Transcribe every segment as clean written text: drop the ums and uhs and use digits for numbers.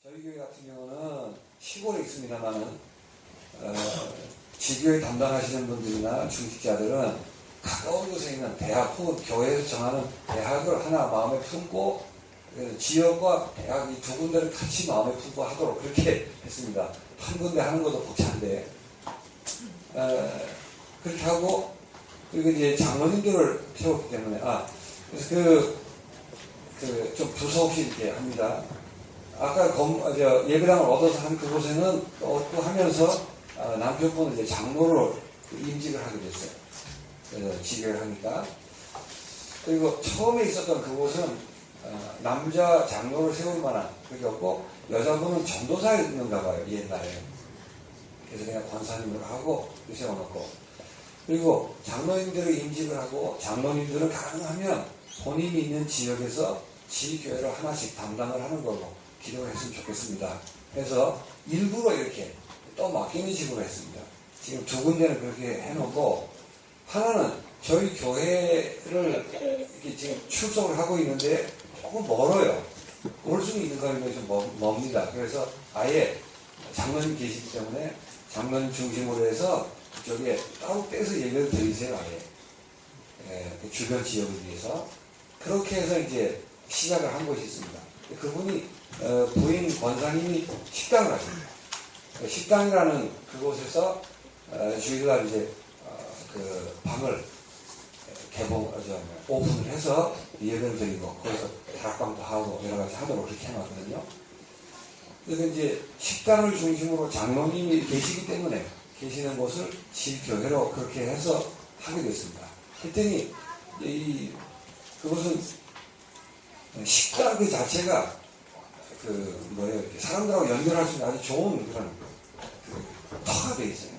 저희 교회 같은 경우는 시골에 있습니다만은 지교회 담당하시는 분들이나 중직자들은 가까운 곳에 있는 대학 혹은 교회에서 정하는 대학을 하나 마음에 품고 지역과 대학 이 두 군데를 같이 마음에 품고 하도록 그렇게 했습니다. 한 군데 하는 것도 벅찬데 그렇게 하고 그리고 이제 장로님들을 세웠기 때문에 그래서 좀 두서 없이 이렇게 합니다. 아까 예배당을 얻어서 한 그곳에는 얻고 하면서 남편분은 이제 장로로 임직을 하게 됐어요. 그래서 지교를 하니까. 그리고 처음에 있었던 그곳은 남자 장로를 세울 만한 그게 없고 여자분은 전도사에 있는가 봐요. 옛날에. 그래서 그냥 권사님으로 하고 세워놓고 그리고 장로님들을 임직을 하고 장로님들은 가능하면 본인이 있는 지역에서 지교회를 하나씩 담당을 하는 걸로 기도를 했으면 좋겠습니다. 그래서 일부러 이렇게 또 맡기는 식으로 했습니다. 지금 두 군데는 그렇게 해놓고 하나는 저희 교회를 이렇게 지금 출석을 하고 있는데 조금 멀어요. 올 수는 있는 거리면 좀 멉니다. 그래서 아예 장로님 계시기 때문에 장로님 중심으로 해서 그쪽에 따로 떼서 예배를 드리세요. 아예 그 주변 지역을 위해서 그렇게 해서 이제 시작을 한 곳이 있습니다. 그분이 부인 권사님이 식당을 하십니다. 식당이라는 그곳에서 주일날 이제 그 방을 오픈을 해서 예배를 드리고 거기서 다락방도 하고 여러 가지 하도록 그렇게 해놨거든요. 그래서 이제 식당을 중심으로 장로님이 계시기 때문에 계시는 곳을 지교회로 그렇게 해서 하게 됐습니다. 했더니 그것은 식당 그 자체가 사람들하고 연결할 수 있는 아주 좋은 그런 터가 되어 있어요.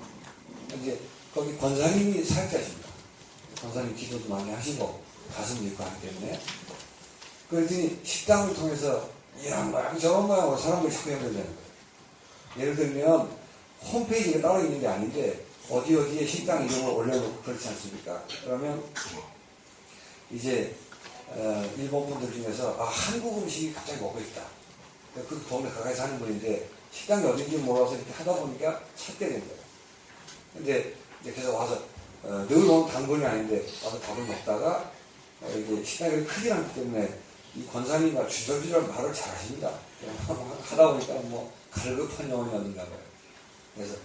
이제 거기 권사님이 사역자십니다. 권사님 기도도 많이 하시고 가슴도 있고 하기 때문에 그랬더니 식당을 통해서 이런 모양 저런 모양으로 사람들이 자꾸 연결되는 거예요. 예를 들면 홈페이지가 따로 있는 게 아닌데 어디에 식당 이름을 올려놓고 그렇지 않습니까? 그러면 이제 일본 분들 중에서 한국 음식이 갑자기 먹고 있다. 그 동네 가까이 사는 분인데 식당이 어딘지 몰라서 이렇게 하다 보니까 찾게 된 거예요. 근데 이제 그래서 와서 늘 온 단골이 아닌데 와서 밥을 먹다가 이게 식당이 크지 않기 때문에 이 권사님과 주절주절 말을 잘 하십니다. 하다 보니까 뭐 갈급한 영혼이 어딘가 봐요. 그래서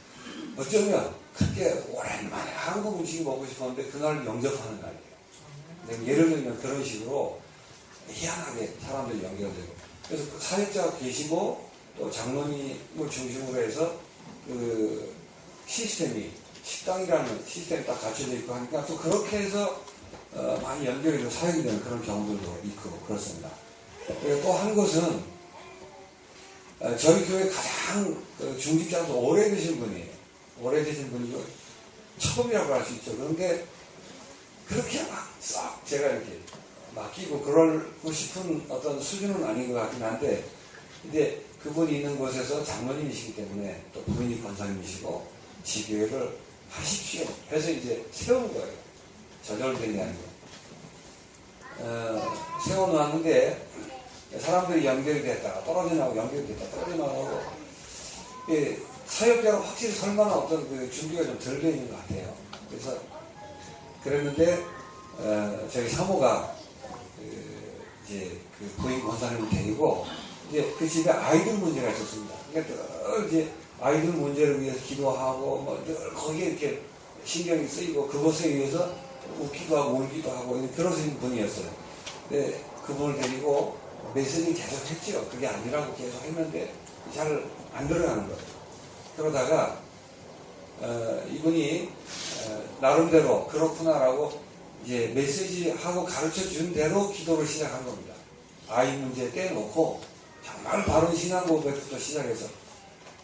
어쩌면 그렇게 오랜만에 한국 음식이 먹고 싶었는데 그날 영접하는 날이에요. 예를 들면 그런 식으로 희한하게 사람들이 연결되고 그래서 그 사역자가 계시고 또 장로님을 중심으로 해서 그 시스템이 식당이라는 시스템이 딱 갖춰져 있고 하니까 또 그렇게 해서 많이 연결이 되고 사역이 되는 그런 경우들도 있고 그렇습니다. 그리고 또 한 것은 저희 교회 가장 중직자로서 오래되신 분이에요. 오래되신 분이고 처음이라고 할 수 있죠. 그런데 그렇게 막 싹 제가 이렇게 맡기고 그러고 싶은 어떤 수준은 아닌 것 같긴 한데 근데 그분이 있는 곳에서 장로님이시기 때문에 또 부인이 권사님이시고 지교회를 하십시오 해서 이제 세우는 거예요. 저절된 게 아니고 세워놓았는데 사람들이 연결이 됐다가 떨어져 나오고 연결이 됐다가 떨어져 나오고 사역자가 확실히 설만한 어떤 그 준비가 좀 덜 돼 있는 것 같아요. 그래서 그랬는데 저희 사모가 이제 그 부인 권사님을 데리고 이제 그 집에 아이들 문제가 있었습니다. 그러니까 늘 이제 아이들 문제를 위해서 기도하고 뭐 늘 거기에 이렇게 신경이 쓰이고 그것에 의해서 웃기도 하고 울기도 하고 그러신 분이었어요. 근데 그분을 데리고 메시지 계속 했죠. 그게 아니라고 계속 했는데 잘 안 들어가는 거예요. 그러다가 이분이 나름대로 그렇구나라고 이제 메시지하고 가르쳐 준 대로 기도를 시작한 겁니다. 아이 문제 떼놓고 정말 바른 신앙 고백부터 시작해서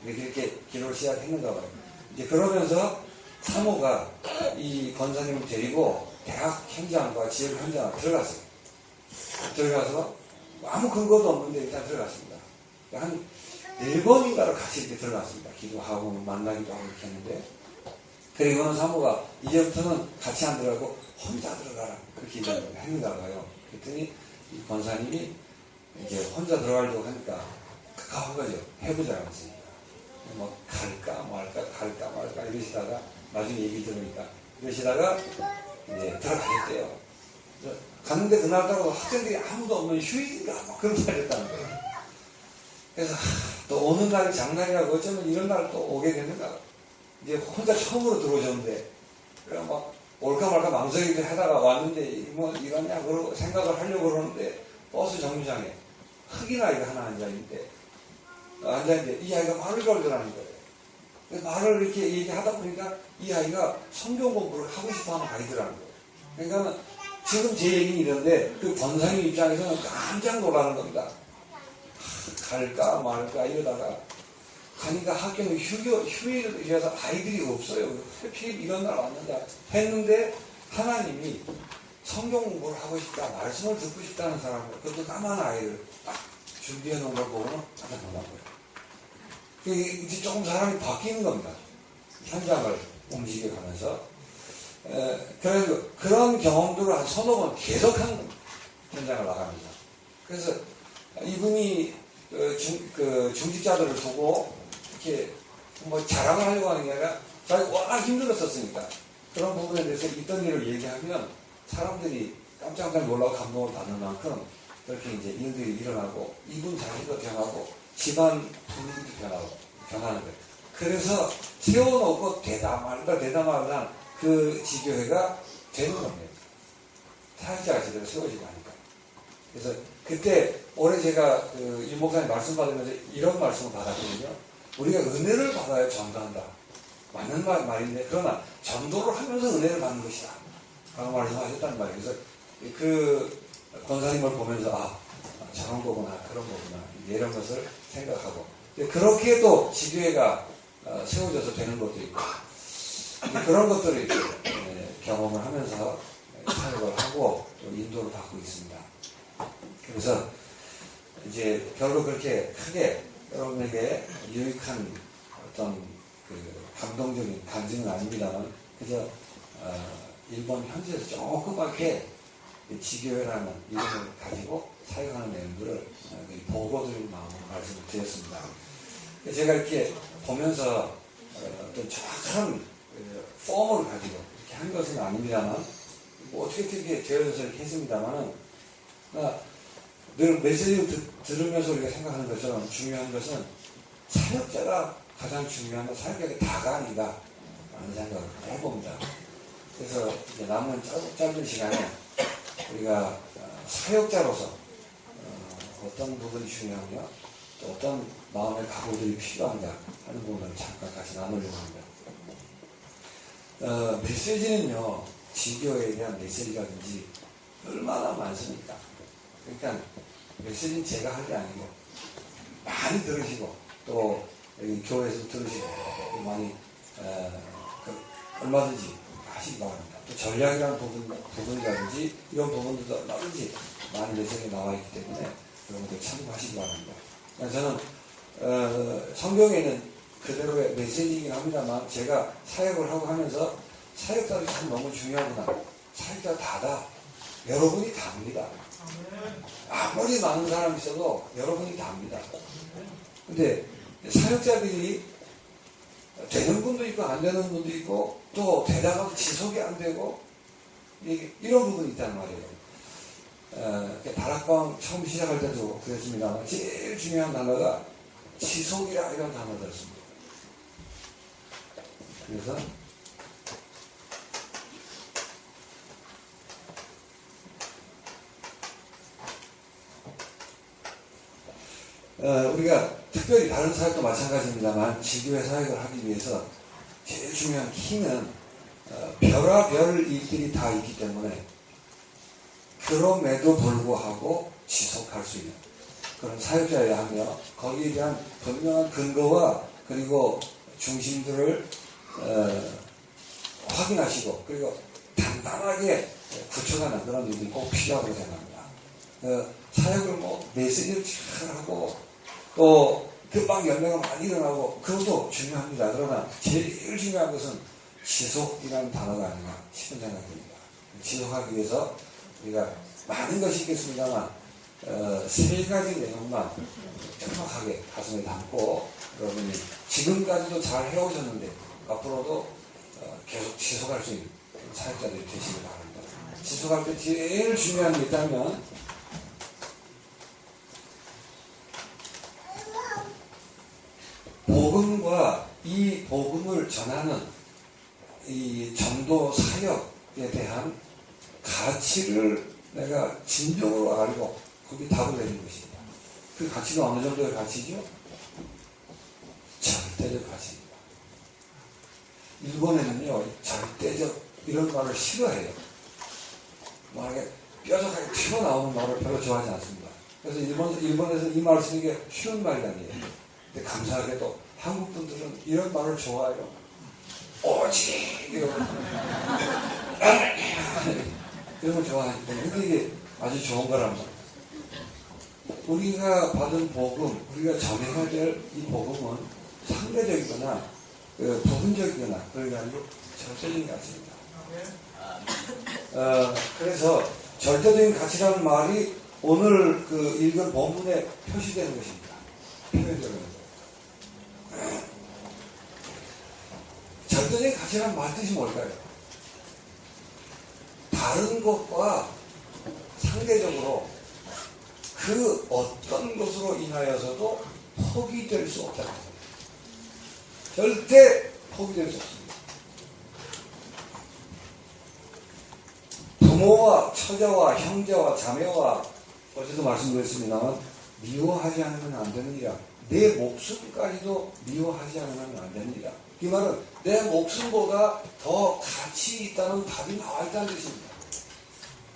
이렇게 기도를 시작했는가 봐요. 이제 그러면서 사모가 이 권사님을 데리고 대학 현장과 지역 현장을 들어갔어요. 들어가서 아무 근거도 없는데 일단 들어갔습니다. 한 4번인가를 같이 이렇게 들어갔습니다. 기도하고 만나기도 하고 이렇게 했는데 그리고는 사모가 이제부터는 같이 안 들어가고 혼자 들어가라 그렇게 했는가 봐요. 그랬더니 이 권사님이 이제 혼자 들어가려고 하니까 가까운 거죠. 해보자고 했으니까. 뭐 갈까 말까 이러시다가 나중에 얘기 들으니까 이러시다가 이제 들어가셨대요. 갔는데 그날따라 학생들이 아무도 없는 휴일인가 막 그런 말을 했다는 거예요. 그래서 또 오는 날이 장날이라고 어쩌면 이런 날 또 오게 되는가. 이제 혼자 처음으로 들어오셨는데 그래 막 올까 말까 망설이게 하다가 왔는데 뭐 이러냐 그러고 생각을 하려고 그러는데 버스 정류장에 흑인 아이가 하나 앉아있는데 이 아이가 말을 걸더라는 거예요. 말을 이렇게 얘기하다 보니까 이 아이가 성경 공부를 하고 싶어하는 아이더라는 거예요. 그러니까 지금 제 얘기는 이런데 그 권사님 입장에서는 깜짝 놀라는 겁니다. 갈까 말까 이러다가 가니까 학교는 휴일이라서 아이들이 없어요. 하필 이런 날 왔는다 했는데 하나님이 성경 공부를 하고 싶다, 말씀을 듣고 싶다는 사람을, 그것도 까만 아이를 딱 준비해 놓은 걸 보고는 깜짝 놀란 거예요. 이제 조금 사람이 바뀌는 겁니다. 현장을 움직여가면서. 그래서 그런 경험들을 한 서너 번 계속하는 겁니다. 현장을 나가면서. 그래서 이분이 중직자들을 두고 이렇게 뭐 자랑을 하려고 하는 게 아니라 자기가 워낙 힘들었었으니까 그런 부분에 대해서 있던 일을 얘기하면 사람들이 깜짝 놀라고 감동을 받는 만큼 그렇게 이제 일들이 일어나고 이분 자신도 변하고 집안 분위기도 변하는 거예요. 그래서 세워놓고 대담하다 그 지교회가 되는 겁니다. 사역자가 제대로 세워지고 하니까. 그래서 그때 올해 제가 이 목사님 말씀 받으면서 이런 말씀을 받았거든요. 우리가 은혜를 받아야 전도한다. 맞는 말인데 그러나 전도를 하면서 은혜를 받는 것이다. 라고 말씀하셨단 말이에요. 그래서 그 권사님을 보면서 저런 거구나 그런 거구나 이런 것을 생각하고 그렇게 또 지교회가 세워져서 되는 것도 있고 그런 것들을 이렇게 경험을 하면서 사역을 하고 또 인도를 받고 있습니다. 그래서 이제 별로 그렇게 크게 여러분에게 유익한 어떤 그 감동적인 간증은 아닙니다만 그저 일본 현지에서 조그맣게 지교회라는 이름을 가지고 사역하는 내용들을 보고드릴 마음으로 말씀을 드렸습니다. 제가 이렇게 보면서 어떤 정확한 폼을 가지고 이렇게 한 것은 아닙니다만 뭐 어떻게 되어져서 이렇게 했습니다만은 늘 메시지를 들으면서 우리가 생각하는 것처럼 중요한 것은 사역자가 가장 중요한 건 사역자가 다가 아니다 라는 생각을 해봅니다. 그래서 이제 남은 짧은 시간에 우리가 사역자로서 어떤 부분이 중요하며 또 어떤 마음의 각오들이 필요한가 하는 부분을 잠깐 같이 나누려고 합니다. 메시지는요, 지교에 대한 메시지라든지 얼마나 많습니까? 그러니까 메시지는 제가 할 게 아니고 많이 들으시고 또 여기 교회에서 들으시고 많이 얼마든지 하시기 바랍니다. 또 전략이라는 부분이라든지 이런 부분들도 얼마든지 많은 메시지가 나와 있기 때문에 여러분들 참고하시기 바랍니다. 저는 성경에는 그대로의 메시지이긴 합니다만 제가 사역을 하고 하면서 사역자들이 참 너무 중요하구나. 사역자 다다. 여러분이 답니다. 아무리 많은 사람이 있어도 여러분이 답니다. 근데 사역자들이 되는 분도 있고 안 되는 분도 있고 또 되다가도 지속이 안 되고 이런 부분이 있단 말이에요. 다락방 처음 시작할 때도 그랬습니다만 제일 중요한 단어가 지속이라 이런 단어들었습니다. 그래서 우리가 특별히 다른 사역도 마찬가지입니다만 지교회 사역을 하기 위해서 제일 중요한 키는 별의별 일들이 다 있기 때문에 그럼에도 불구하고 지속할 수 있는 그런 사역자여야 하며 거기에 대한 분명한 근거와 그리고 중심들을 확인하시고 그리고 단단하게 구축하는 그런 일들이 꼭 필요하다고 생각합니다. 사역을 메시지를 잘 하고 또 금방 열매가 많이 일어나고 그것도 중요합니다. 그러나 제일 중요한 것은 지속이라는 단어가 아닌가 싶은 생각이 듭니다. 지속하기 위해서 우리가 많은 것이 있겠습니다만 세 가지 내용만 정확하게 가슴에 담고 여러분이 지금까지도 잘 해오셨는데 앞으로도 계속 지속할 수 있는 사역자들이 되시길 바랍니다. 지속할 때 제일 중요한 게 있다면 복음과 이 복음을 전하는 이 전도 사역에 대한 가치를 내가 진정으로 알고 거기 답을 내는 것입니다. 그 가치가 어느 정도의 가치죠? 절대적 가치입니다. 일본에는요, 절대적 이런 말을 싫어해요. 만약에 뾰족하게 튀어나오는 말을 별로 좋아하지 않습니다. 그래서 일본에서 이 말을 쓰는 게 쉬운 말이 아니에요. 근데 감사하게도 한국 분들은 이런 말을 좋아해요. 오직 이런 걸 좋아하기 때문에 근데 이게 아주 좋은 거란 말이에요. 우리가 받은 복음, 우리가 전해야 될 이 복음은 상대적이거나 부분적이거나 그런 게 아니고 절대적인 가치입니다. 그래서 절대적인 가치라는 말이 오늘 그 읽은 본문에 표시되는 것입니다. 표현되는 거예요. 절대적인 가치라는 말 뜻이 뭘까요? 다른 것과 상대적으로 그 어떤 것으로 인하여서도 포기될 수 없다는 겁니다. 절대 포기될 수 없습니다. 부모와 처자와 형제와 자매와 어제도 말씀드렸습니다만 미워하지 않으면 안 되느니라. 내 목숨까지도 미워하지 않으면 안 되느니라. 이 말은 내 목숨보다 더 가치 있다는 답이 나와 있다는 뜻입니다.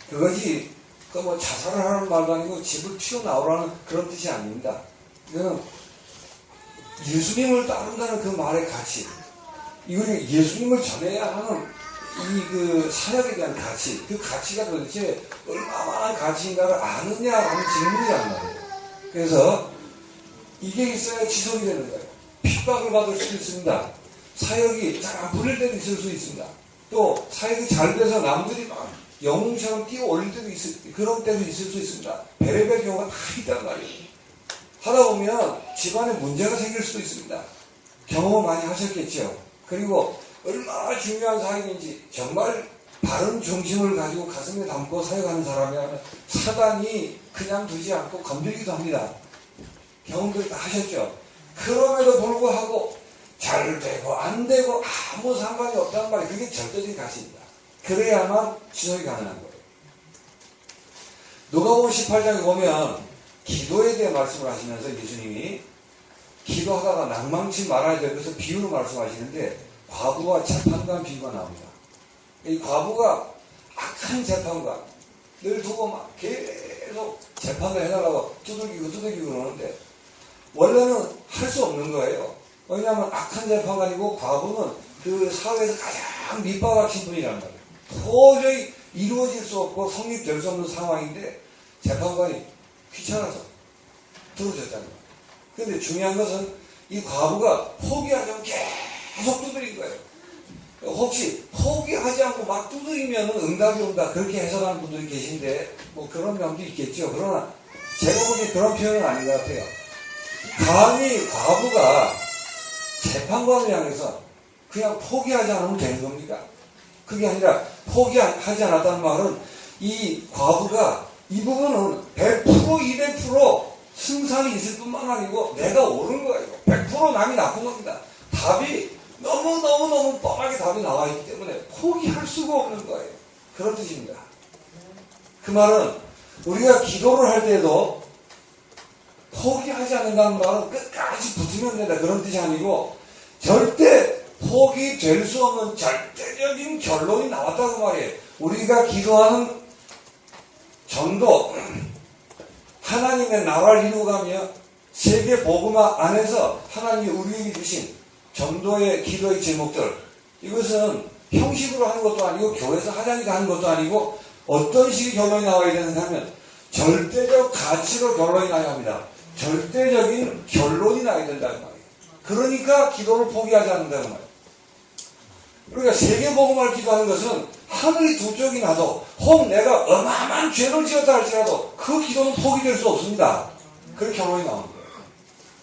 그것이 뭐 자살을 하는 말도 아니고 집을 튀어나오라는 그런 뜻이 아닙니다. 이거는 예수님을 따른다는 그 말의 가치, 이거는 예수님을 전해야 하는 이 그 사역에 대한 가치, 그 가치가 도대체 얼마나 가치인가를 아느냐라는 질문이란 말이에요. 그래서 이게 있어야 지속이 되는 거예요. 핍박을 받을 수도 있습니다. 사역이 잘 안 풀릴 때도 있을 수 있습니다. 또 사역이 잘 돼서 남들이 막 영웅처럼 뛰어 올릴 때도 그런 때도 있을 수 있습니다. 별의별 경우가 다 있단 말이에요. 하다 보면 집안에 문제가 생길 수도 있습니다. 경험을 많이 하셨겠죠. 그리고 얼마나 중요한 사역인지 정말 바른 중심을 가지고 가슴에 담고 사역하는 사람이라면 사단이 그냥 두지 않고 건들기도 합니다. 경험들 다 하셨죠. 그럼에도 불구하고 잘 되고 안 되고 아무 상관이 없다는 말이 그게 절대적인 가치입니다. 그래야만 지속이 가능한 거예요. 누가복음 18장에 보면 기도에 대해 말씀을 하시면서 예수님이 기도하다가 낭망치 말아야 될 것을 비유로 말씀하시는데 과부와 재판관 비유가 나옵니다. 이 과부가 악한 재판관 늘 두고 막 계속 재판을 해달라고 두들기고 그러는데 원래는 할 수 없는 거예요. 왜냐하면 악한 재판관이고 과부는 그 사회에서 가장 밑바닥인 분이란 말이에요. 도저히 이루어질 수 없고 성립될 수 없는 상황인데 재판관이 귀찮아서 들어줬다는 거예요. 그런데 중요한 것은 이 과부가 포기하자면 계속 두드린 거예요. 혹시 포기하지 않고 막 두드리면 응답이 온다 그렇게 해석하는 분들이 계신데 뭐 그런 면도 있겠죠. 그러나 제가 보기엔 그런 표현은 아닌 것 같아요. 감히 과부가 재판관을 향해서 그냥 포기하지 않으면 되는 겁니까? 그게 아니라 포기하지 않았다는 말은 이 과부가 이 부분은 100% 200% 승산이 있을 뿐만 아니고 내가 옳은 거예요. 100% 남이 나쁜 겁니다. 답이 너무 뻔하게 답이 나와 있기 때문에 포기할 수가 없는 거예요. 그런 뜻입니다. 그 말은 우리가 기도를 할 때도 포기하지 않는다는 말은 끝까지 붙으면 된다 그런 뜻이 아니고 절대 포기될 수 없는 절대적인 결론이 나왔다고 말이에요. 우리가 기도하는 전도 하나님의 나라를 이루어가며 세계 복음화 안에서 하나님이 우리에게 주신 전도의 기도의 제목들 이것은 형식으로 하는 것도 아니고 교회에서 하자니까 하는 것도 아니고 어떤 식의 결론이 나와야 되는가 하면 절대적 가치로 결론이 나야 합니다. 절대적인 결론이 나야 된다는 말이에요. 그러니까 기도를 포기하지 않는다는 말이에요. 그러니까 세계 복음화를 기도하는 것은 하늘이 두 쪽이 나도 혹 내가 어마어마한 죄를 지었다 할지라도 그 기도는 포기될 수 없습니다. 그렇게 결론이 나오는 거예요.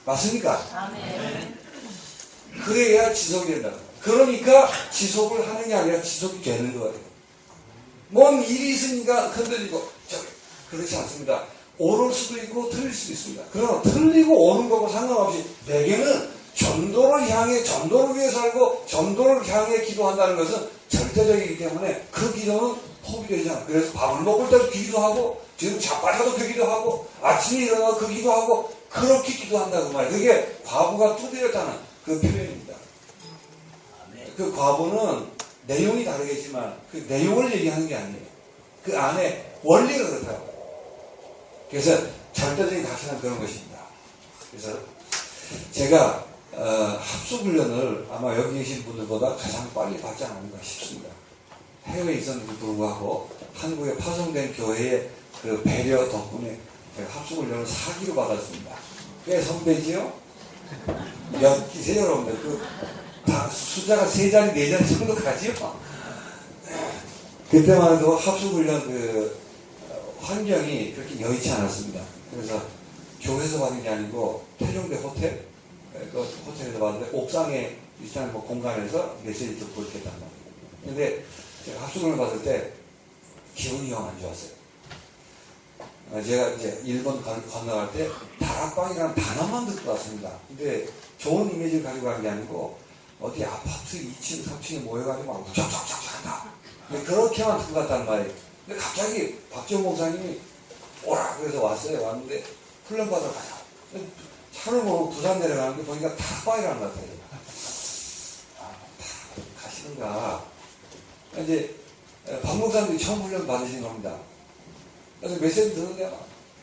맞습니까? 아멘. 그래야 지속이 된다. 그러니까 지속을 하는 게 아니라 지속이 되는 거예요. 뭔 일이 있으니까 흔들리고 그렇지 않습니다. 오를 수도 있고 틀릴 수도 있습니다. 그러나 틀리고 오는 거고 상관없이 내게는 전도를 향해 전도를 위해 살고 전도를 향해 기도한다는 것은 절대적이기 때문에 그 기도는 포기되지 않아요. 그래서 밥을 먹을 때도 기도하고 지금 자빠져도 그 기도하고 아침에 일어나도 그 기도하고 그렇게 기도한다고 말이에요. 그게 과부가 두드렸다는 그 표현입니다. 그 과부는 내용이 다르겠지만 그 내용을 얘기하는 게 아니에요. 그 안에 원리가 그렇다고. 그래서 절대적인 가치는 그런 것입니다. 그래서 제가 합숙훈련을 아마 여기 계신 분들보다 가장 빨리 받지 않았는가 싶습니다. 해외에 있었는데도 불구하고 한국에 파송된 교회의 그 배려 덕분에 제가 합숙훈련을 4기로 받았습니다. 꽤 선배지요? 몇 기세요, 여러분들? 다 숫자가 3자리, 4자리 정도 가지요? 그때만 해도 합숙훈련 환경이 그렇게 여의치 않았습니다. 그래서 교회에서 받은 게 아니고 태종대 호텔, 그 호텔에서 받는데 옥상에 비슷한 공간에서 메시지 듣고 있겠단 말이에요. 근데 제가 합숙을 받을 때 기분이 영 안 좋았어요. 제가 이제 일본 건너갈 때 다락방이라는 단어만 듣고 왔습니다. 근데 좋은 이미지를 가지고 간 게 아니고 어디 아파트 2층, 3층에 모여가지고 막 쫙쫙쫙 한다. 그렇게만 듣고 갔단 말이에요. 근데 갑자기 박지원 목사님이 오라 그래서 왔어요. 왔는데 훈련 받으러 가자. 차를 몰고 부산 내려가는데 보니까 다락방이라는 것 같아요. 가시는가. 이제 박 목사님이 처음 훈련 받으신 겁니다. 그래서 메시지 듣는데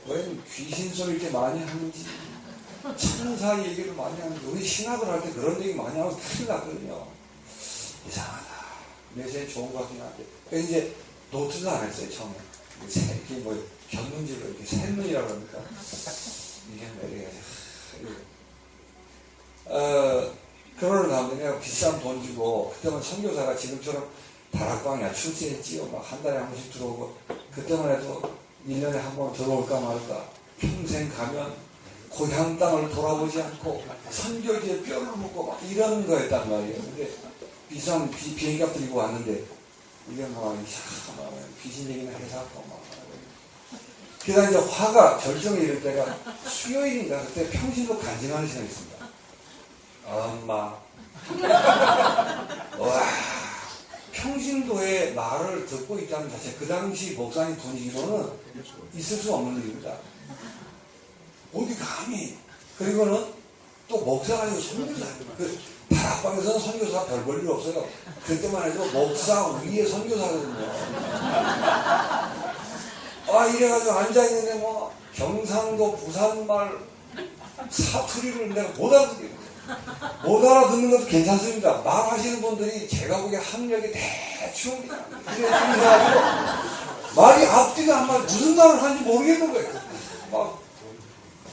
왜 귀신 소리 이렇게 많이 하는지 천사 얘기를 많이 하는지 우리 신학을 할 때 그런 얘기 많이 하면 큰일 났거든요. 이상하다. 메시지 좋은 것 같긴 한데 그래서 이제 노트도 안 했어요. 처음에 이렇게 뭐 견문지로 이렇게 샘문이라고 그러니까 이게 그러는 가운데 내가 비싼 돈 주고 그때만 선교사가 지금처럼 다락방이야 출세했지요. 막 한 달에 한 번씩 들어오고 그때만 해도 1년에 한 번 들어올까 말까 평생 가면 고향 땅을 돌아보지 않고 선교지에 뼈를 묻고 막 이런 거였단 말이에요. 근데 비싼 비행기값 들고 왔는데 이게 뭐 이상하면 귀신 얘기나 해서 막 그러다 이제 화가 절정에 이를 때가 수요일인가 그때 평신도 간증하는 시간이 있습니다. 엄마 와 평신도의 말을 듣고 있다는 자체 그 당시 목사님 분위기로는 있을 수 없는 일입니다. 어디 감히 그리고는 또 목사가 아니고 선교사 그 다락방에서는 선교사 별 볼 일 없어요. 그때만 해도 목사 위에 선교사거든요. 이래가지고 앉아있는데 뭐 경상도 부산말 사투리를 내가 못 알아듣는 것도 괜찮습니다. 말하시는 분들이 제가 보기에 학력이 대충 이래가지고 말이 앞뒤가 한 말 무슨 말을 하는지 모르겠는 거예요. 막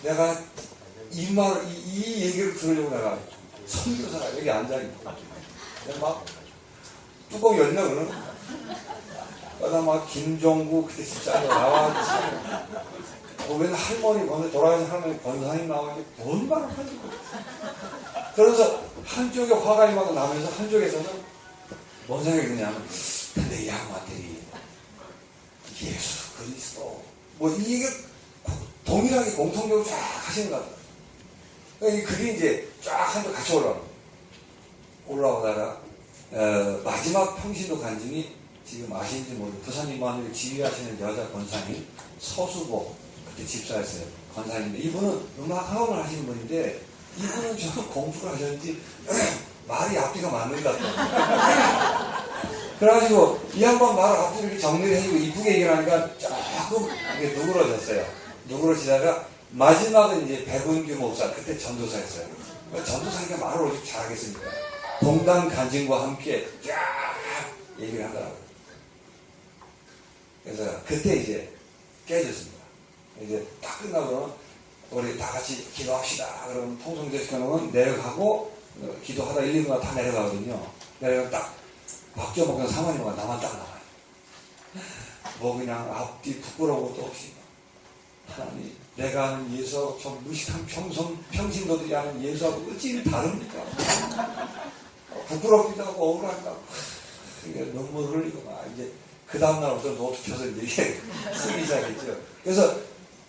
내가 이 얘기를 들으려고 내가 선교사가 여기 앉아있고 막 뚜껑 열려 그러는 거야. 그러다 막 김종국 그때 진짜 나와가지고 맨날 할머니 먼저 돌아가신 할머니 권사님 나와가지고 뭔 말을 하는지 모르겠어. 그래서 한쪽에 화가 임하고 나면서 한쪽에서는 뭔 생각이 드냐면 근데 이 양반들이 예수 그리스도 뭐 이 얘기를 동일하게 공통적으로 쫙 하시는 것 같아요. 그러니까 그게 이제 쫙 한쪽 같이 올라오다가 마지막 평신도 간증이 지금 아시는지 모르겠어요. 부산 임마누엘 지휘하시는 여자 권사님 서수보 그때 집사였어요. 권사님인데 이분은 음악 학원을 하시는 분인데 이분은 좀 공부를 하셨는지 말이 앞뒤가 맞는 것 같아요. 그래가지고 이 양반 말을 앞뒤로 이렇게 정리를 해주고 이쁘게 얘기를 하니까 조금 이게 누그러졌어요. 누그러지다가 마지막은 이제 백운규 목사 그때 전도사였어요. 전도사니까 말을 어떻게 잘하겠습니까? 동단 간증과 함께 쫙 얘기를 하더라고요. 그래서 그때 이제 깨졌습니다. 이제 딱 끝나고 우리 다 같이 기도합시다. 그러면 통성대 시켜놓으면 내려가고 기도하다 1, 2분간 다 내려가거든요. 내려가면 딱 박지원 목사 사모님과 나만 딱 나와요. 뭐 그냥 앞뒤 부끄러운 것도 없이 하나님 내가 아는 예수하고 저 무식한 평신도들이 아는 예수하고 어찌 다릅니까? 부끄럽기도 하고 억울하기도 하고 눈물 흘리고 막 이제 그 다음날부터 노트 펴서 이제 쓰기 시작했죠. 그래서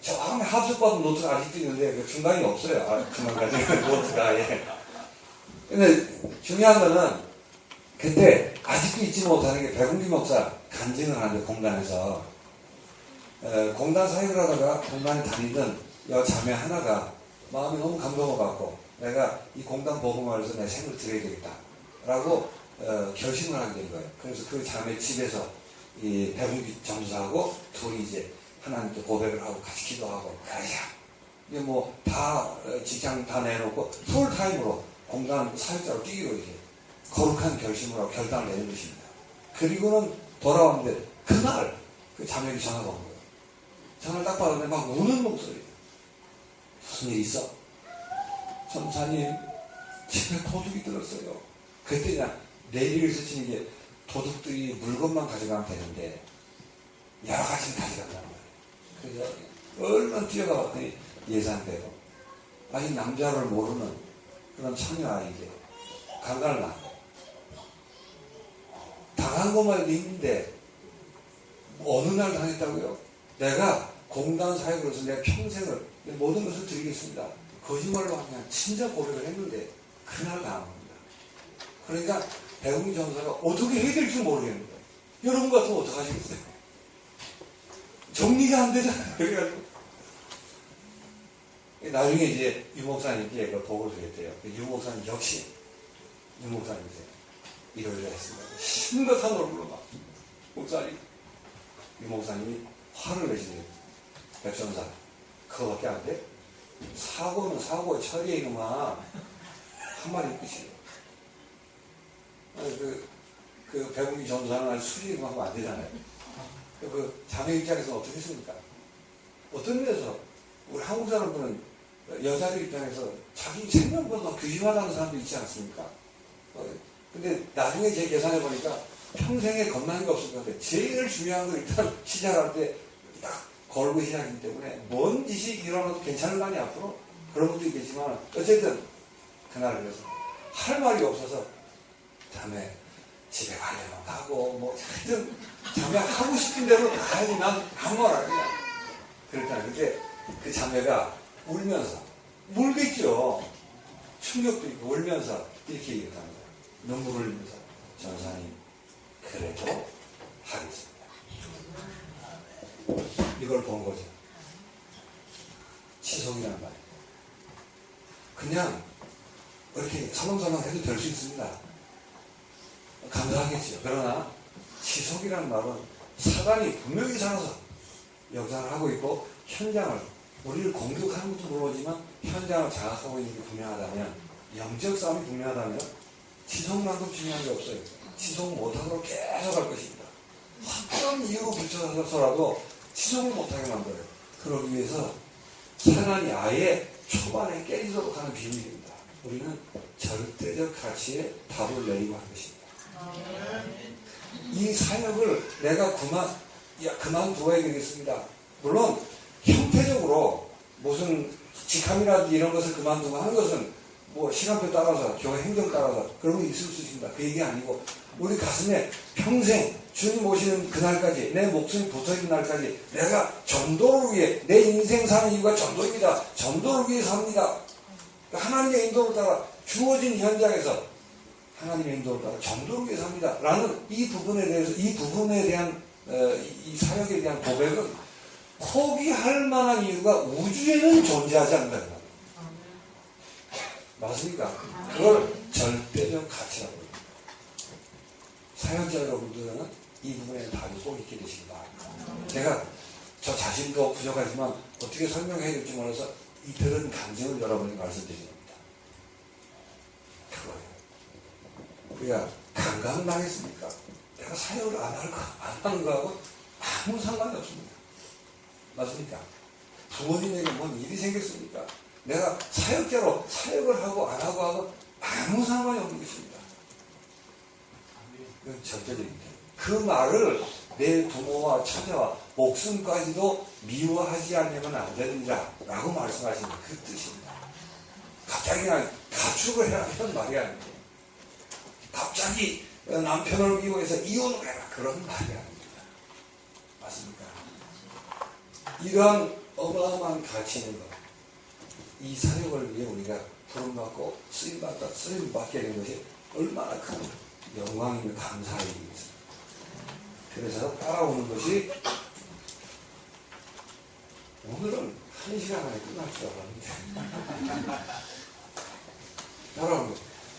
정말 합숙받은 노트가 아직도 있는데 그 중간이 없어요. 중간까지 노트가. 예. 근데 중요한 거는 그때 아직도 잊지 못하는 게 백운기 목사 간증을 하는데 공단에서 공단 사역을 하다가 공단에 다니던 여 자매 하나가 마음이 너무 감동을 받고 내가 이 공단 복음화해서 내 생을 드려야 되겠다 라고 결심을 하게 된 거예요. 그래서 그 자매 집에서 이 백운기 전사하고 둘이 이제 하나님께 고백을 하고 같이 기도하고 그러자 이제 뭐 다 직장 다 내놓고 풀타임으로 공단 사역자로 뛰기로 이제 거룩한 결심을 하고 결단을 내는 것입니다. 그리고는 돌아왔는데 그날 그 자매에게 전화가 온 거예요. 전화를 딱 받았는데 막 우는 목소리. 무슨 일 있어? 전사님 집에 도둑이 들었어요. 그때 그냥 내리를 스치는 게 도둑들이 물건만 가져가면 되는데 여러 가지를 가져간다는 거예요. 그래서 얼마나 뛰어가봤더니 예상대로 아직 남자를 모르는 그런 처녀 아이게 강간을 난 거예요. 당한 것만 있는데 어느 날 당했다고요? 내가 공단 사역으로서 내가 평생을 모든 것을 드리겠습니다. 거짓말로 그냥 진짜 고백을 했는데 그날 당한 겁니다. 그러니까 백운기 전사가 어떻게 해야 될지 모르겠는 거예요. 여러분 같으면 어떡하시겠어요? 정리가 안 되잖아요. 그래가지고 나중에 이제 유 목사님께 그 보고를 드렸대요. 유 목사님 역시 유 목사님이세요. 이러이러 했습니다. 심각한 얼굴로 막 목사님 유 목사님이 화를 내시네요. 백전사 그거밖에 안 돼? 사고는 사고의 처리에 이놈아 한마디 끝이에요. 그 백운기 전사는 수리를 하면 안 되잖아요. 그 자매 입장에서 어떻게 했습니까? 어떤 면에서 우리 한국 사람들은 여자들 입장에서 자기 생명보다 귀중하다는 사람도 있지 않습니까? 근데 나중에 제 계산해 보니까 평생에 겁나는 게 없을 것 같아요. 제일 중요한 걸 일단 시작할 때 딱 걸고 시작이기 때문에 뭔 짓이 일어나도 괜찮을 거 아니 앞으로 그런 것도 있겠지만 어쨌든 그날 그래서 할 말이 없어서 자매 집에 가려면 가고 뭐 하여튼 자매 하고 싶은 대로 가야지 난 아무 말 안 해. 그랬잖아요. 근데 그 자매가 울면서 울겠죠. 충격도 있고 울면서 이렇게 얘기했다는 거예요. 눈물을 흘리면서 전사님 그래도 하겠습니다. 이걸 본 거죠. 치속이라는 말이에요. 그냥 이렇게 설렁설렁 해도 될 수 있습니다. 감사하겠죠. 그러나 치속이라는 말은 사단이 분명히 살아서 역사를 하고 있고 현장을 우리를 공격하는 것도 모르지만 현장을 장악하고 있는 게 분명하다면 영적 싸움이 분명하다면 치속만큼 중요한 게 없어요. 치속 못하도록 계속 할 것입니다. 어떤 이유로 붙여서라도 치속을 못하게 만들어요. 그러기 위해서 사단이 아예 초반에 깨지도록 하는 비밀입니다. 우리는 절대적 가치에 답을 내리고 하는 것입니다. 이 사역을 내가 그만두어야 되겠습니다. 물론 형태적으로 무슨 직함이라든지 이런 것을 그만두고 하는 것은 뭐 시간표 따라서 교회 행정 따라서 그런 게 있을 수 있습니다. 그 얘기 아니고 우리 가슴에 평생 주님 오시는 그날까지 내 목숨이 붙어있는 날까지 내가 전도를 위해 내 인생 사는 이유가 전도입니다. 전도를 위해 삽니다. 하나님의 인도를 따라 주어진 현장에서 하나님의 인도를 따라 전도를 위해 삽니다. 라는 이 부분에 대해서 이 부분에 대한 이 사역에 대한 고백은 포기할 만한 이유가 우주에는 존재하지 않는다는 거예요. 맞습니까? 그걸 절대적 가치라고 합니다. 사역자 여러분들은 이 부분에 답이 꼭 있게 되시기 바랍니다. 제가 저 자신도 부족하지만 어떻게 설명해야 될지 몰라서 이 들은 감정을 여러분에게 말씀드립니다. 그거예요. 우리가 강간당했습니까? 내가 사역을 안 하는 거하고 아무 상관이 없습니다. 맞습니까? 부모님에게 뭔 일이 생겼습니까? 내가 사역자로 사역을 하고 안 하고 아무 상관이 없는 것입니다. 그건 절대적입니다. 그 말을 내 부모와 처자와 목숨까지도 미워하지 않으면 안 되느니라 라고 말씀하시는 그 뜻입니다. 갑자기 그냥 가축을 해라 이런 말이 아니고, 갑자기 남편을 미워해서 이혼을 해라 그런 말이 아닙니다. 맞습니까? 이러한 어마어마한 가치 있는 것, 이 사역을 위해 우리가 부름받고 쓰임받게 된 것이 얼마나 큰 영광이며 감사의 일입니다. 그래서 따라오는 것이, 오늘은 1시간 안에 끝날 줄 알았는데 따라오는 것,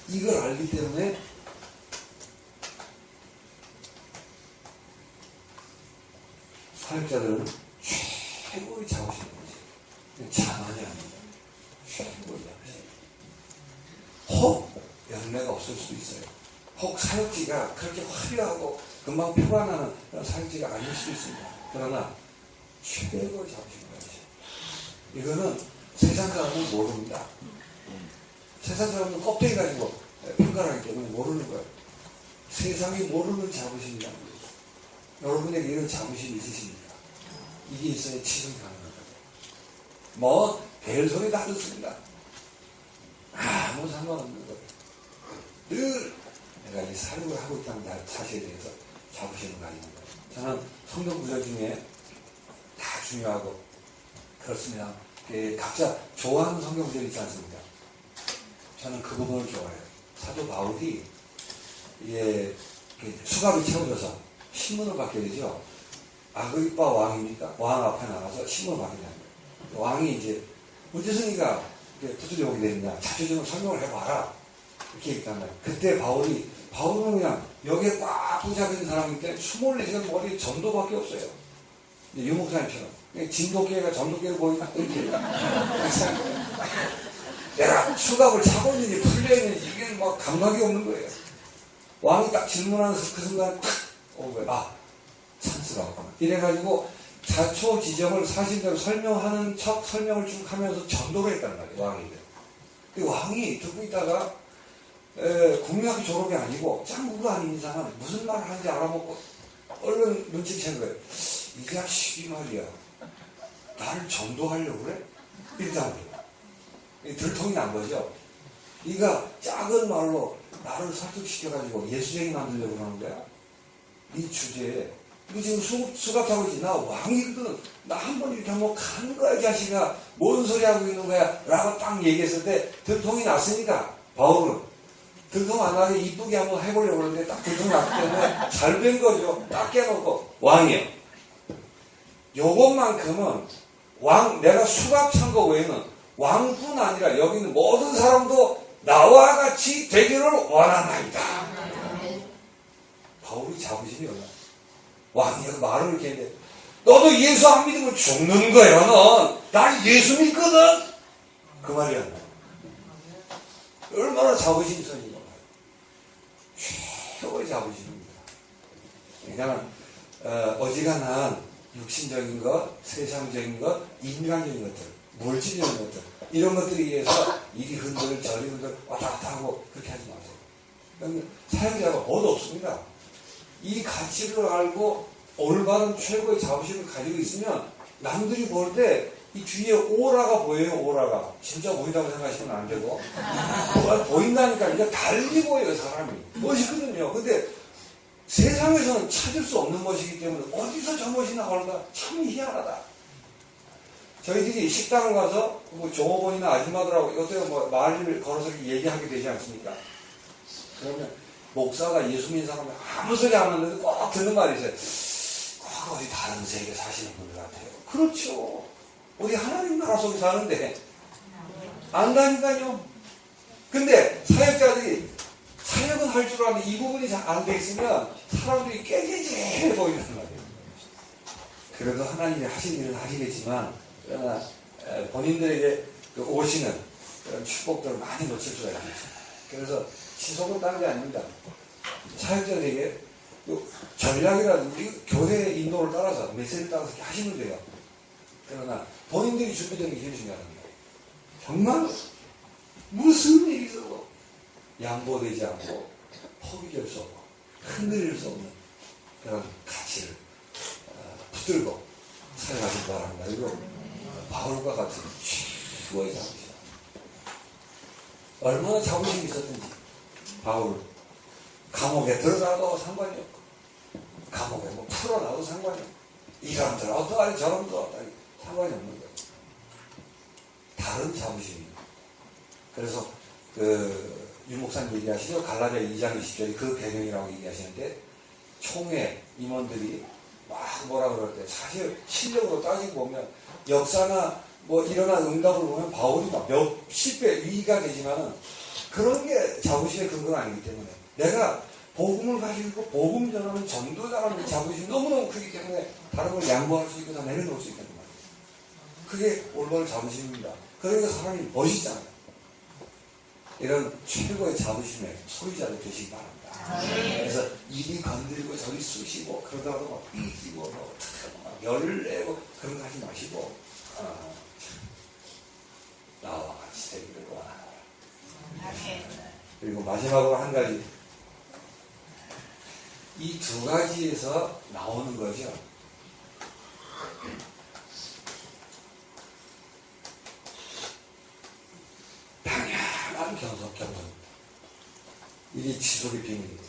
이걸 알기 때문에 사역자들은 최고의 자부심인 거지. 자만이 아닙니다. 최고의 자부심. 혹 연례가 없을 수도 있어요. 혹 사역지가 그렇게 화려하고 금방 표가 나는 그런 사역지가 아닐 수도 있습니다. 그러나 최고의 자부심인 거지. 이거는 세상 사람은 모릅니다. 세상 사람은 껍데기 가지고 평가를 하기 때문에 모르는 거예요. 세상이 모르는 자부심이라는 거예요. 여러분에게 이런 자부심이 있으십니까? 이게 있어야 치성 가능한 거예요. 별소리 다 듣습니다. 아무 상관없는 거예요. 늘 내가 이 사역을 하고 있다는 사실에 대해서 자부심을 가지는 거예요. 저는 성경 구절 중에 다 중요하고 그렇습니다. 각자 좋아하는 성경 구절이 있지 않습니까? 저는 그 부분을 좋아해요. 사도 바울이 수갑이 채워져서 신문을 받게 되죠. 아그리빠 왕입니까? 왕 앞에 나가서 신문을 받게 됩니다. 왕이 이제 어디서니까 두드려 오게 되느냐, 자초적으로 설명을 해봐라 이렇게 얘기했단 말이에요. 그때 바울은 그냥 여기에 꽉 붙잡힌 사람이기 때문에 24시간 머리에 전도밖에 없어요. 유목사님처럼 진돗개가 전돗개를 보니까 이렇게 내가 수갑을 차고 있는지 풀려있는지 이게 막 감각이 없는 거예요. 왕이 딱 질문하는 그 순간에 탁 온 거예요. 찬스가 왔구나. 이래가지고 자초 지정을 사실대로 설명하는 척 설명을 쭉 하면서 전도를 했단 말이에요. 왕이 듣고 있다가 국민학교 졸업이 아니고 짱구가 아닌 이상은 무슨 말을 하는지 알아먹고 얼른 눈치챈 거예요. 이 자식이 말이야, 나를 전도하려고 그래? 이랬단 말이에요. 들통이 난 거죠. 네가 작은 말로 나를 설득시켜가지고 예수쟁이 만들려고 그러는 거야. 이 주제에 너 지금 수갑 타고 있지? 나 왕이거든. 나 한 번 이렇게 한번 간 거야, 이 자식아. 뭔 소리 하고 있는 거야? 라고 딱 얘기했을 때 들통이 났으니까 바울은 들통 안 나게 이쁘게 한번 해보려고 그러는데 딱 들통 났기 때문에 잘 된 거죠. 딱 깨놓고 왕이요. 요것만큼은 내가 수갑 찬 거 외에는 왕뿐 아니라 여기 있는 모든 사람도 나와 같이 되기를 원하나이다. 바울이 자부심이 얼마나. 왕이 말을 이렇게 했는데, 너도 예수 안 믿으면 죽는 거야, 넌. 난 예수 믿거든. 그 말이 안 나와. 얼마나 자부심이 있었는지 몰라요. 최고의 자부심입니다. 그러니까 어지간한 육신적인 것, 세상적인 것, 인간적인 것들, 물질적인 것들, 이런 것들에 의해서 이리 흔들 저리 흔들 왔다 갔다 하고 그렇게 하지 마세요. 사역자가 뭐도 없습니다. 이 가치를 알고 올바른 최고의 자부심을 가지고 있으면 남들이 볼 때 이 뒤에 오라가 보여요. 오라가 진짜 보인다고 생각하시면 안 되고, 보인다니까 이제 달리 보여요. 사람이 멋있거든요. 근데 세상에서는 찾을 수 없는 것이기 때문에 어디서 저 멋이 나올까 참 희한하다. 저희들이 식당을 가서 뭐 종업원이나 아줌마들하고 어때요? 뭐 말을 걸어서 얘기하게 되지 않습니까? 그러면 목사가 예수 믿는 사람이 아무 소리 안 하는데 꼭 듣는 말이 있어요. 꼭 어디 다른 세계 사시는 분들 같아요. 그렇죠. 우리 하나님 나라 속에 사는데 안다니까요. 근데 사역자들이 사역은 할 줄 아는데 이 부분이 잘 안 돼 있으면 사람들이 깨지게 보이는 말이에요. 그래도 하나님이 하신 일은 하시겠지만 그러나 본인들에게 오시는 그런 축복들을 많이 놓칠 수가 있겠죠. 그래서 시속은 딴 게 아닙니다. 사역자들에게 전략이라든지 교회 인도를 따라서 메시지를 따라서 하시면 돼요. 그러나 본인들이 준비되는 게 제일 중요합니다. 정말 무슨 일이 있어도 양보되지 않고 포기될 수 없고 흔들릴 수 없는 그런 가치를 붙들고 살아가길 바랍니다. 그리고 바울과 같은 최고의 자부심. 얼마나 자부심이 있었든지 바울 감옥에 들어가도 상관이 없고 감옥에 뭐 풀어놔도 상관이 없고 이런들 어떠하니 저런들 어떠하니 상관이 없는 거예요. 다른 자부심입니다. 그래서 유목사님 얘기하시죠. 갈라디아 2장 20절이 그 배경이라고 얘기하시는데 총회 임원들이 막 뭐라 그럴 때 사실 실력으로 따지고 보면 역사나 뭐 일어난 응답을 보면 바울이 막 몇십 배 위가 되지만은 그런 게 자부심의 근거가 아니기 때문에 내가 복음을 가지고 복음 전하는 전도자라는 자부심이 너무너무 크기 때문에 다른 걸 양보할 수 있고 다 내려놓을 수 있다는 말이에요. 그게 올바른 자부심입니다. 그러니까 사람이 멋있잖아요. 이런 최고의 자부심의 소유자들 되시기 바랍니다. 그래서 이리 건들고 저리 쑤시고 그러다가도 막 삐지고 막 열을 내고 그런 거 하지 마시고 나와 같이 되기를 원하노라. 그리고 마지막으로 한 가지 이 두 가지에서 나오는 거죠. 당연한 경성입니다. 이게 지속의 비밀입니다.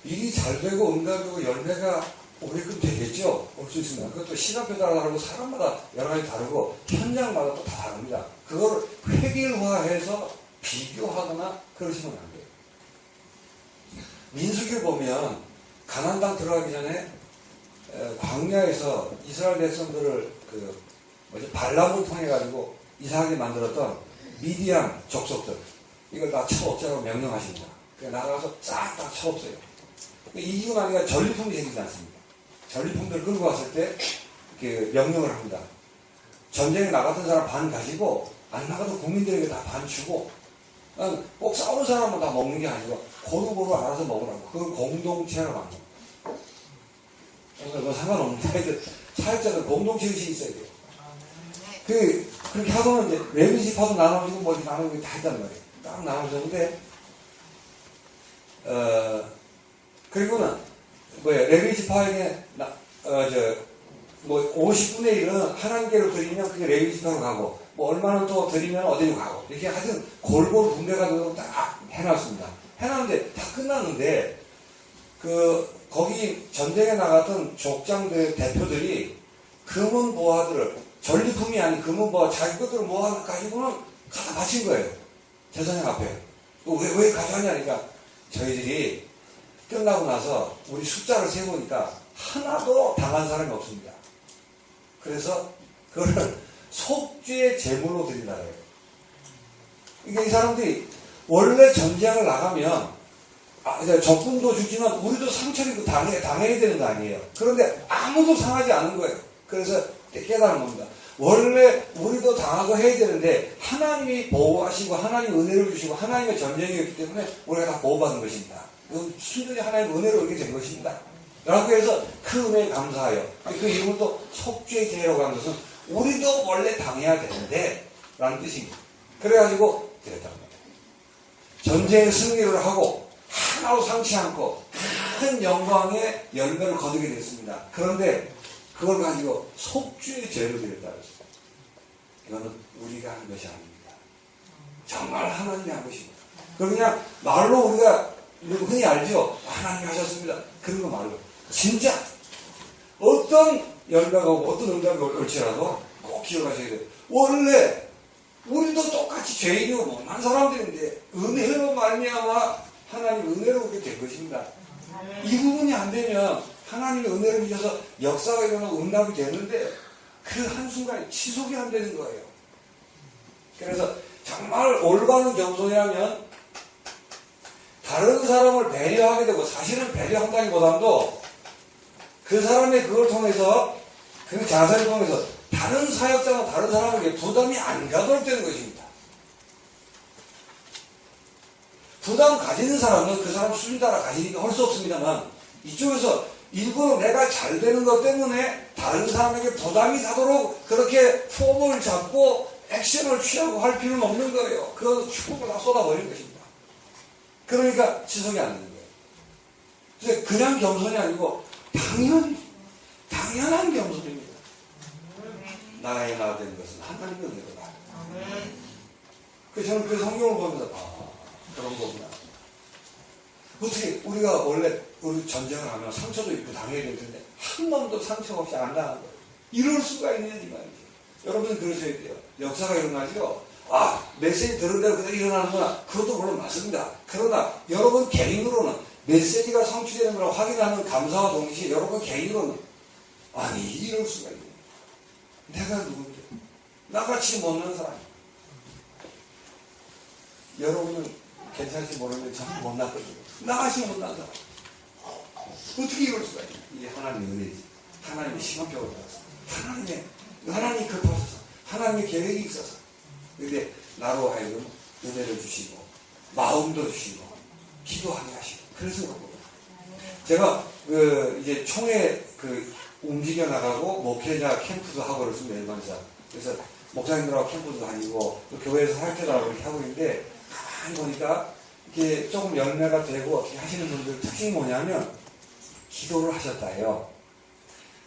일이 잘 되고 응답되고 열매가 오게끔 되겠죠. 올 수 있습니다. 그것도 시간표 따라 다르고 사람마다 여러 가지 다르고 현장마다 또 다 다릅니다. 그걸 획일화해서 비교하거나 그러시면 안 돼요. 민수기를 보면 가나안 땅 들어가기 전에 광야에서 이스라엘 백성들을 발람을 통해 가지고 이상하게 만들었던 미디안 족속들 이걸 다 쳐없애라고 명령하십니다. 그러니까 나가서 싹 다 쳐없어요. 이기고 나니까 전리품이 생기지 않습니까? 전리품들을 끌고 왔을 때 명령을 합니다. 전쟁에 나갔던 사람 반 가지고 안 나가도 국민들에게 다 반 주고 꼭 싸우는 사람은 다 먹는 게 아니고 고루고루 알아서 먹으라고. 그걸 공동체라고 합니다. 뭐 상관없는데 사역자들 공동체의식이 있어야 돼요. 그렇게 하고는 이제 레위지파도 나눠지고 뭐 나누고 다 했단 말이에요. 딱 나눠졌는데 그리고는 레위지파에게 50분의 1은 하나님께로 드리면 그게 레위지파로 가고 뭐 얼마나 또 드리면 어디로 가고 이렇게 하여튼 골고루 분배가지고 딱 해놨습니다. 해놨는데 다 끝났는데 거기 전쟁에 나갔던 족장들 대표들이 금은 보화들을 전리품이 아닌 금은 보화 자기 것들을 모아가지고는 갖다 바친 거예요. 제사장 앞에. 왜 가져왔냐니까 저희들이 끝나고 나서 우리 숫자를 세보니까 하나도 당한 사람이 없습니다. 그래서 그거를 속죄의 제물로 드린다 해요. 그러니까 이 사람들이 원래 전쟁을 나가면 적군도 죽지만 우리도 상처를 입고 당해야 되는 거 아니에요. 그런데 아무도 상하지 않은 거예요. 그래서 깨달은 겁니다. 원래 우리도 당하고 해야 되는데 하나님이 보호하시고 하나님이 은혜를 주시고 하나님의 전쟁이었기 때문에 우리가 다 보호받은 것입니다. 순전히 하나님의 은혜로 이렇게 된 것입니다. 라고 해서 그 은혜에 감사하여 그 이름을 또 속죄제라고 하는 것은 우리도 원래 당해야 되는데 라는 뜻입니다. 그래가지고 그랬단 말이에요. 전쟁의 승리를 하고 하나도 상치 않고 큰 영광의 열매를 거두게 됐습니다. 그런데 그걸 가지고 속죄의 죄를 드렸다 그랬습니다. 이거는 우리가 한 것이 아닙니다. 정말 하나님이 한 것입니다. 그냥 말로 우리가 흔히 알죠. 하나님이 하셨습니다. 그런 거 말로. 진짜 어떤 열매가 오고 어떤 응답이 올지라도 꼭 기억하셔야 돼요. 원래 우리도 똑같이 죄인이고 못난 사람들인데 은혜로 말미암아 하나님 은혜로 그렇게 된 것입니다. 이 부분이 안 되면 하나님의 은혜를 믿어서 역사가 일어나고 응답이 되는데 그 한순간에 지속이 안 되는 거예요. 그래서 정말 올바른 겸손이라면 다른 사람을 배려하게 되고 사실은 배려한다기보다도 그 사람의 그걸 통해서 그 자세를 통해서 다른 사역자나 다른 사람에게 부담이 안 가도록 되는 것입니다. 부담 가지는 사람은 그 사람 수준 따라 가지니까 할 수 없습니다만 이쪽에서 일부러 내가 잘 되는 것 때문에 다른 사람에게 부담이 가도록 그렇게 폼을 잡고 액션을 취하고 할 필요는 없는 거예요. 그 축복을 다 쏟아버리는 것입니다. 그러니까 지속이 안 되는 거예요. 그래서 그냥 겸손이 아니고 당연한 겸손입니다. 나의 나 된 것은 하나님의 은혜로다. 저는 그 성경을 보면서 그런 거구나. 어떻게 우리가 원래 우리 전쟁을 하면 상처도 입고 당해야 될 텐데 한 번도 상처 없이 안 당한 거예요. 이럴 수가 있느냐 이 말이지. 여러분은 그러셔야 돼요. 역사가 일어나죠. 메시지 들은 대로 그대로 일어나는구나. 그것도 물론 맞습니다. 그러나 여러분 개인으로는 메시지가 성취되는 걸 확인하는 감사와 동시에 여러분 개인으로는 이럴 수가 있네. 내가 누군데? 나같이 못난 사람. 여러분은 괜찮을지 모르는데 저는 못났거든요. 나같이 못난 사람. 어떻게 이럴 수가 있냐. 이게 하나님의 은혜지. 하나님의 시간표를 받아서. 하나님이 급하셔서. 하나님의 계획이 있어서. 근데 나로 하여금 은혜를 주시고, 마음도 주시고, 기도하게 하시고. 그래서 그렇거든요. 제가, 이제 총회, 움직여 나가고, 목회자 캠프도 하고 그렇습니다, 일반사. 그래서, 목사님들하고 캠프도 다니고, 또 교회에서 활동도 하고 이렇게 하고 있는데, 가만히 보니까, 이게 조금 열매가 되고, 어떻게 하시는 분들 특징이 뭐냐면, 기도를 하셨다 해요.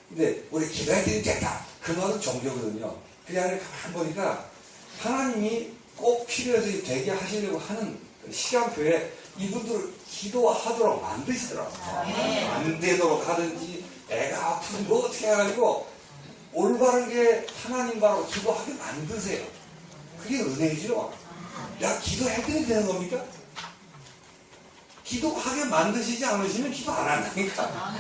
근데, 우리 기도해야 되겠다. 그 말은 종교거든요. 그 안에 가만히 보니까, 하나님이 꼭 필요해서 되게 하시려고 하는 시간표에 이분들을 기도하도록 만드시더라고요. 안 되도록 하든지, 애가 아프든 뭐 어떻게 해가지고, 올바르게 하나님 바로 기도하게 만드세요. 그게 은혜죠. 기도해드려야 되는 겁니까? 기도하게 만드시지 않으시면 기도 안 한다니까.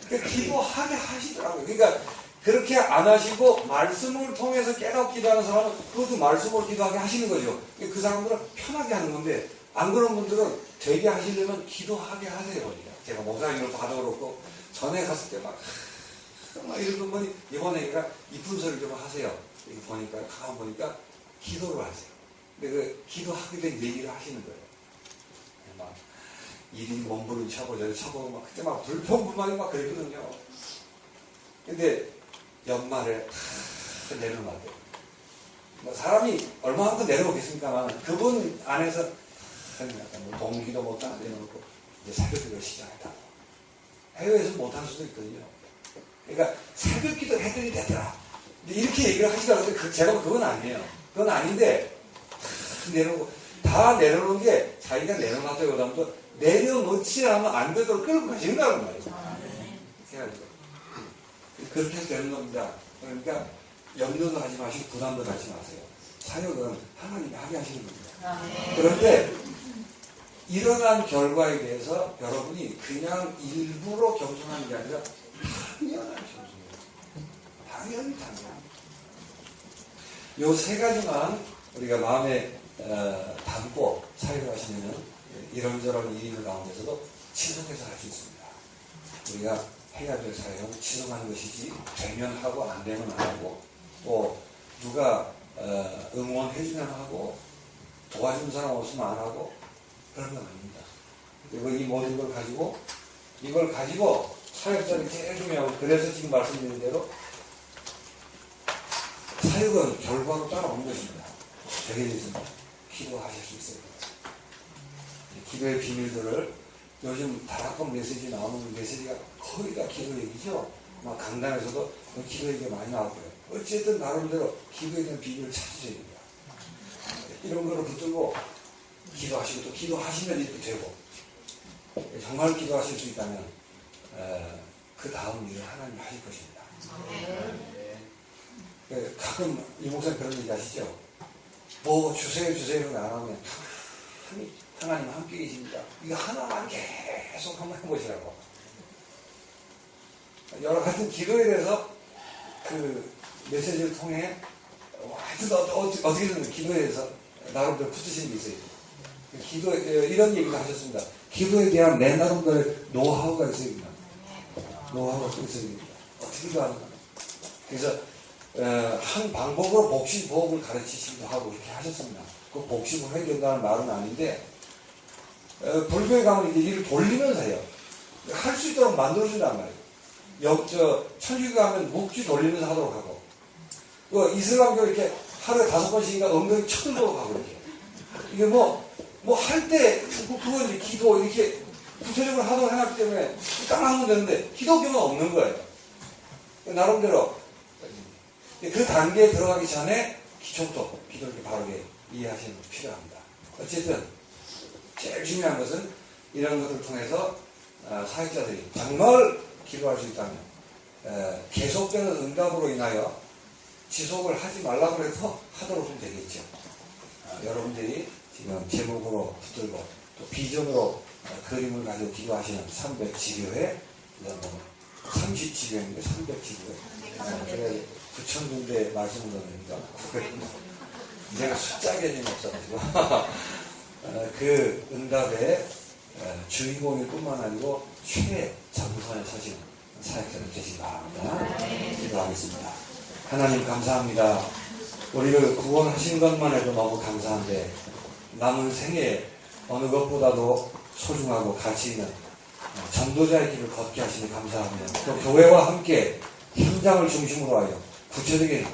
그러니까 기도하게 하시더라고요. 그러니까 그렇게 안 하시고 말씀을 통해서 깨닫기도 하는 사람은 그것도 말씀으로 기도하게 하시는 거죠. 그 사람들은 편하게 하는 건데 안 그런 분들은 되게 하시려면 기도하게 하세요. 제가 목사님으로도 하도 그렇고 전에 갔을 때 막 이런 분이 이번에 이쁜 소리 좀 하세요. 이렇게 보니까 가만 보니까 기도를 하세요. 근데 그 기도하게 된 얘기를 하시는 거예요. 막 이리 몸부림쳐고 저리 쳐보고 막 그때 막 불평불만이 막 그랬거든요. 근데 연말에 내려놔도 사람이 얼마만큼 내려오겠습니까만 그분 안에서 약간 동기도 못 다 내려놓고 이제 새벽기도를 시작했다. 해외에서 못할 수도 있거든요. 그러니까 새벽기도 했더니 됐더라. 근데 이렇게 얘기를 하시더라고요. 제가 그건 아니에요. 그건 아닌데 내려오고 다 내려놓은 게 자기가 내려놔도 그다음부터 내려놓지 않으면 안 되도록 끌고 가신다는 말이에요. 그래가지고 그렇게 해서 되는 겁니다. 그러니까 염려도 하지 마시고 부담도 갖지 마세요. 사역은 하나님이 하게 하시는 겁니다. 그런데 일어난 결과에 대해서 여러분이 그냥 일부러 겸손하는 게 아니라 당연한 겸손이에요. 당연히. 요 세 가지만 우리가 마음에 담고 사역을 하시면은 이런저런 일인 가운데서도 치속해서 할 수 있습니다. 우리가 해야 될 사역은 치속하는 것이지 되면 하고 안 되면 안 하고 또 누가 응원해주면 하고 도와주는 사람 없으면 안 하고 그런 건 아닙니다. 그리고 이 모든 걸 가지고 이걸 가지고 사역자를 제일 중요하고 그래서 지금 말씀드린 대로 사역은 결과로 따라오는 것입니다. 되게 되겠습니다. 기도하실 수 있어요. 기도의 비밀들을 요즘 다락방 메시지 나오는 메시지가 거의 다 기도 얘기죠. 막 강단에서도 기도 얘기가 많이 나오고요. 어쨌든 나름대로 기도에 대한 비밀을 찾으셔야 됩니다. 이런 거를 붙들고 기도하시고 또 기도하시면 이렇게 되고 정말 기도하실 수 있다면 그 다음 일을 하나님이 하실 것입니다. 가끔 이 목사님 그런 얘기 하시죠. 뭐 주세요 안 하면 하나님 함께 계십니다. 이거 하나만 계속 한번 해보시라고. 여러 가지 기도에 대해서 그 메시지를 통해 하여튼 어떻게든 기도에 대해서 나름대로 붙으시는 게 있어요. 기도 이런 얘기를 하셨습니다. 기도에 대한 내 나름대로의 노하우가 있어야 됩니다. 노하우가 있어야 됩니다. 어떻게 기도하는가. 그래서 한 방법으로 복식호흡을 가르치시기도 하고 이렇게 하셨습니다. 그 복식을 해야 된다는 말은 아닌데 불교에 가면 이제 일을 돌리면서 해요. 할 수 있도록 만들어준단 말이에요. 천주교 가면 묵지 돌리면서 하도록 하고 이슬람교 이렇게 하루에 5번씩인가 엉덩이 쳐들도록 하고 이렇게 이게 뭐 할 때 그거 이제 기도 이렇게 구체적으로 하도록 해놨기 때문에 딱 하면 되는데 기독교는 없는 거예요. 나름대로 그 단계에 들어가기 전에 기초부터 기독교 바르게 이해하시는 게 필요합니다. 어쨌든 제일 중요한 것은 이런 것을 통해서 사역자들이 정말 기도할 수 있다면 계속되는 응답으로 인하여 지속을 하지 말라고 해서 하도록 하면 되겠죠. 여러분들이 지금 제목으로 붙들고 또 비전으로 그림을 가지고 기도하시는 300지교회, 30지교회인데 300지교회. 제가 9,000군데 말씀을 드립니다. 제가 숫자 개념이 없어가지고 그 응답의 주인공일 뿐만 아니고 최전선에 서신 사역자들 되시기 바랍니다. 기도하겠습니다. 하나님 감사합니다. 우리를 구원하신 것만 해도 너무 감사한데 남은 생에 어느 것보다도 소중하고 가치 있는 전도자의 길을 걷게 하시니 감사하며 또 교회와 함께 현장을 중심으로 하여 구체적인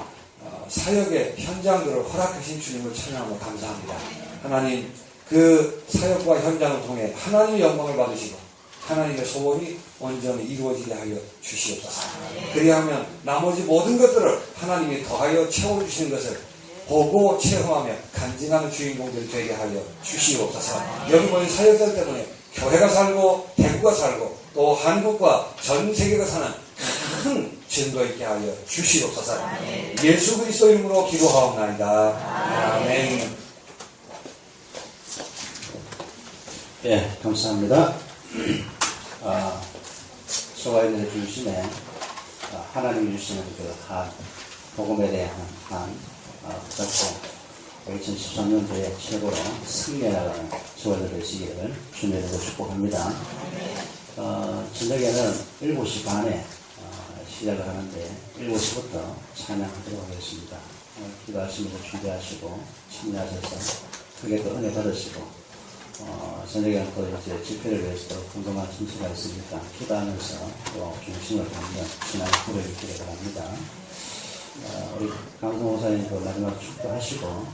사역의 현장들을 허락하신 주님을 찬양하며 감사합니다. 하나님 그 사역과 현장을 통해 하나님의 영광을 받으시고 하나님의 소원이 온전히 이루어지게 하여 주시옵소서. 그리하면 나머지 모든 것들을 하나님이 더하여 채워주시는 것을 보고 체험하며 간증하는 주인공들이 되게 하여 주시옵소서. 여기 모인 사역자들 때문에 교회가 살고 대구가 살고 또 한국과 전 세계가 사는 큰 증거 있게 하여 주시옵소서. 예수 그리스도 이름으로 기도하옵나이다. 아멘. 예, 감사합니다. 소가인들의 중심에 하나님이 주시는 그 복음에 대한 그렇고 2013년도에 최고로 승리하는 소가인들 되시기를 주님으로 축복합니다. 저녁에는 7시 반에 시작을 하는데 7시부터 찬양하도록 하겠습니다. 기도하시면서 준비하시고 참여하셔서 크게 또 은혜 받으시고 저녁에는 또 이제 집회를 위해서 또 궁금한 순서가 있으니까 기도하면서 또 중심을 갖는 신앙의 구를 있기를 바랍니다. 우리 강성 목사님도 마지막 축도하시고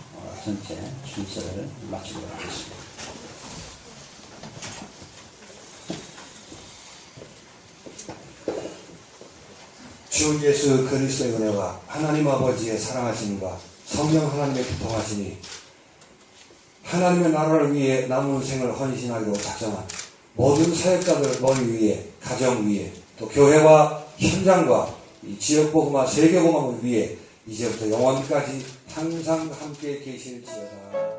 전체 순서를 마치도록 하겠습니다. 주 예수 그리스도의 은혜와 하나님 아버지의 사랑하심과 성령 하나님의 교통하심이 하나님의 나라를 위해 남은 생을 헌신하기로 작정한 모든 사역자들 머리 위에, 가정 위에, 또 교회와 현장과 이 지역복음화 세계복음을 위해 이제부터 영원까지 항상 함께 계실지어다.